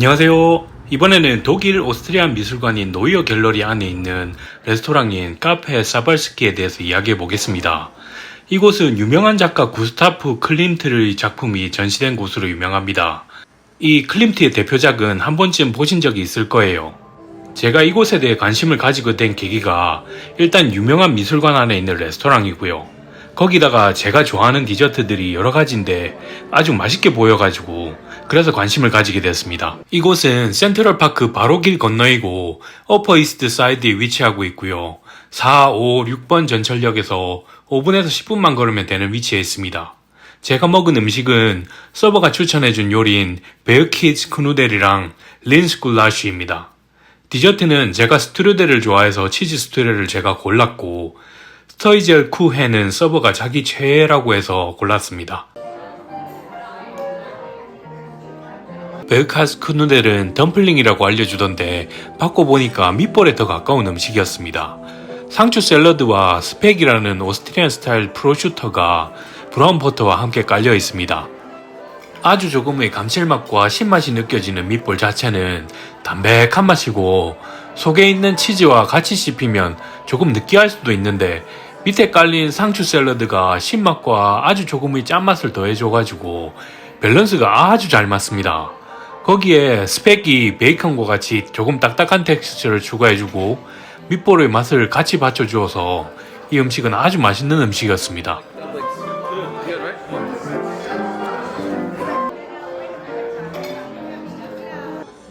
안녕하세요. 이번에는 독일 오스트리안 미술관인 노이어 갤러리 안에 있는 레스토랑인 카페 사발스키에 대해서 이야기해 보겠습니다. 이곳은 유명한 작가 구스타프 클림트의 작품이 전시된 곳으로 유명합니다. 이 클림트의 대표작은 한 번쯤 보신 적이 있을 거예요. 제가 이곳에 대해 관심을 가지게 된 계기가 일단 유명한 미술관 안에 있는 레스토랑이고요. 거기다가 제가 좋아하는 디저트들이 여러 가지인데 아주 맛있게 보여가지고 그래서 관심을 가지게 됐습니다. 이곳은 센트럴파크 바로 길 건너이고 어퍼 이스트 사이드에 위치하고 있고요. 4, 5, 6번 전철역에서 5분에서 10분만 걸으면 되는 위치에 있습니다. 제가 먹은 음식은 서버가 추천해준 요리인 베어키즈 크누델이랑 린스 굴라쉬입니다. 디저트는 제가 스트루델을 좋아해서 치즈 스트루델을 제가 골랐고 스터이젤 쿠헨은 서버가 자기 최애라고 해서 골랐습니다. 베어카스 크누델은 덤플링이라고 알려주던데 바꿔보니까 밑볼에 더 가까운 음식이었습니다. 상추 샐러드와 스펙이라는 오스트리안 스타일 프로슈터가 브라운 버터와 함께 깔려 있습니다. 아주 조금의 감칠맛과 신맛이 느껴지는 밑볼 자체는 담백한 맛이고 속에 있는 치즈와 같이 씹히면 조금 느끼할 수도 있는데 밑에 깔린 상추 샐러드가 신맛과 아주 조금의 짠맛을 더해줘가지고 밸런스가 아주 잘 맞습니다. 거기에 스펙이 베이컨과 같이 조금 딱딱한 텍스처를 추가해주고 밑볼의 맛을 같이 받쳐주어서 이 음식은 아주 맛있는 음식이었습니다.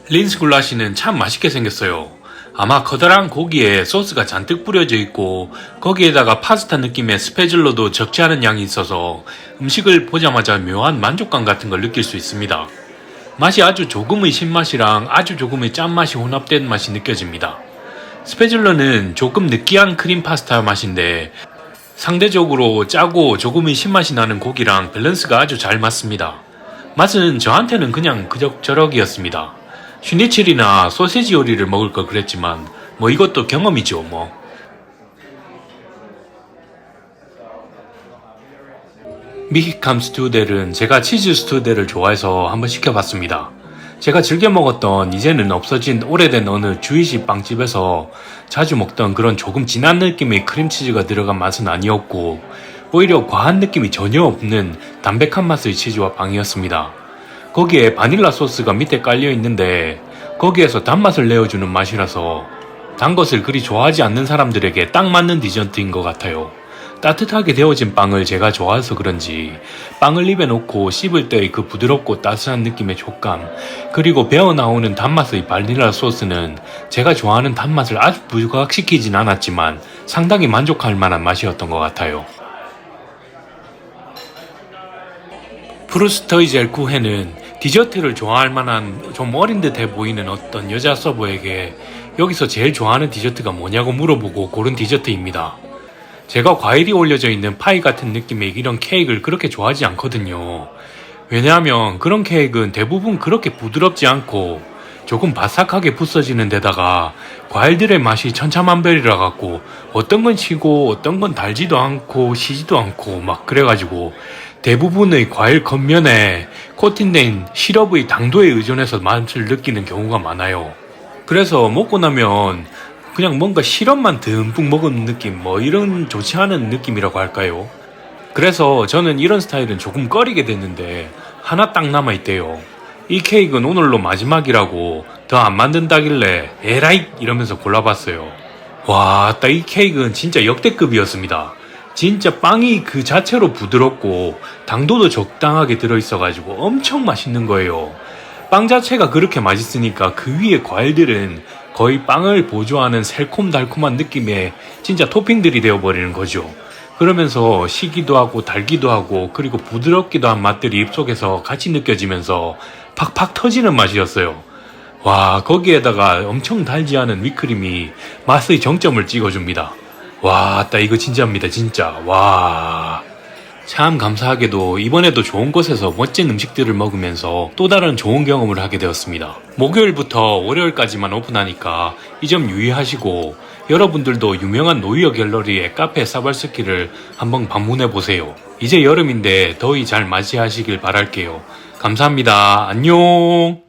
린스 굴라시는 참 맛있게 생겼어요. 아마 커다란 고기에 소스가 잔뜩 뿌려져 있고 거기에다가 파스타 느낌의 스페즐러도 적지 않은 양이 있어서 음식을 보자마자 묘한 만족감 같은 걸 느낄 수 있습니다. 맛이 아주 조금의 신맛이랑 아주 조금의 짠맛이 혼합된 맛이 느껴집니다. 스페즐러는 조금 느끼한 크림 파스타 맛인데 상대적으로 짜고 조금의 신맛이 나는 고기랑 밸런스가 아주 잘 맞습니다. 맛은 저한테는 그냥 그럭저럭이었습니다. 슈니첼이나 소시지 요리를 먹을 걸 그랬지만 뭐 이것도 경험이죠 뭐. 미히캄 스투델은 제가 치즈 스투델을 좋아해서 한번 시켜봤습니다. 제가 즐겨 먹었던 이제는 없어진 오래된 어느 주이식 빵집에서 자주 먹던 그런 조금 진한 느낌의 크림치즈가 들어간 맛은 아니었고 오히려 과한 느낌이 전혀 없는 담백한 맛의 치즈와 빵이었습니다. 거기에 바닐라 소스가 밑에 깔려 있는데 거기에서 단맛을 내어주는 맛이라서 단 것을 그리 좋아하지 않는 사람들에게 딱 맞는 디저트인 것 같아요. 따뜻하게 데워진 빵을 제가 좋아해서 그런지 빵을 입에 넣고 씹을 때의 그 부드럽고 따스한 느낌의 촉감 그리고 배어나오는 단맛의 바닐라 소스는 제가 좋아하는 단맛을 아주 부각시키진 않았지만 상당히 만족할 만한 맛이었던 것 같아요. 프루스터이젤 쿠헨은 디저트를 좋아할 만한 좀 어린 듯해 보이는 어떤 여자 서버에게 여기서 제일 좋아하는 디저트가 뭐냐고 물어보고 고른 디저트입니다. 제가 과일이 올려져 있는 파이 같은 느낌의 이런 케이크를 그렇게 좋아하지 않거든요. 왜냐하면 그런 케이크는 대부분 그렇게 부드럽지 않고 조금 바삭하게 부서지는 데다가 과일들의 맛이 천차만별이라 갖고 어떤 건 시고 어떤 건 달지도 않고 시지도 않고 막 그래가지고 대부분의 과일 겉면에 코팅된 시럽의 당도에 의존해서 맛을 느끼는 경우가 많아요. 그래서 먹고 나면 그냥 뭔가 시럽만 듬뿍 먹은 느낌 뭐 이런 좋지 않은 느낌이라고 할까요? 그래서 저는 이런 스타일은 조금 꺼리게 됐는데 하나 딱 남아있대요. 이 케이크는 오늘로 마지막이라고 더 안 만든다길래 에라이 이러면서 골라봤어요. 와, 딱 이 케이크는 진짜 역대급이었습니다. 진짜 빵이 그 자체로 부드럽고 당도도 적당하게 들어있어가지고 엄청 맛있는 거예요. 빵 자체가 그렇게 맛있으니까 그 위에 과일들은 거의 빵을 보조하는 새콤달콤한 느낌의 진짜 토핑들이 되어버리는 거죠. 그러면서 시기도 하고 달기도 하고 그리고 부드럽기도 한 맛들이 입속에서 같이 느껴지면서 팍팍 터지는 맛이었어요. 와, 거기에다가 엄청 달지 않은 위크림이 맛의 정점을 찍어줍니다. 와, 딱 이거 진짜입니다, 진짜. 와. 참 감사하게도 이번에도 좋은 곳에서 멋진 음식들을 먹으면서 또 다른 좋은 경험을 하게 되었습니다. 목요일부터 월요일까지만 오픈하니까 이 점 유의하시고 여러분들도 유명한 노이어 갤러리의 카페 사발스키를 한번 방문해보세요. 이제 여름인데 더위 잘 맞이하시길 바랄게요. 감사합니다. 안녕.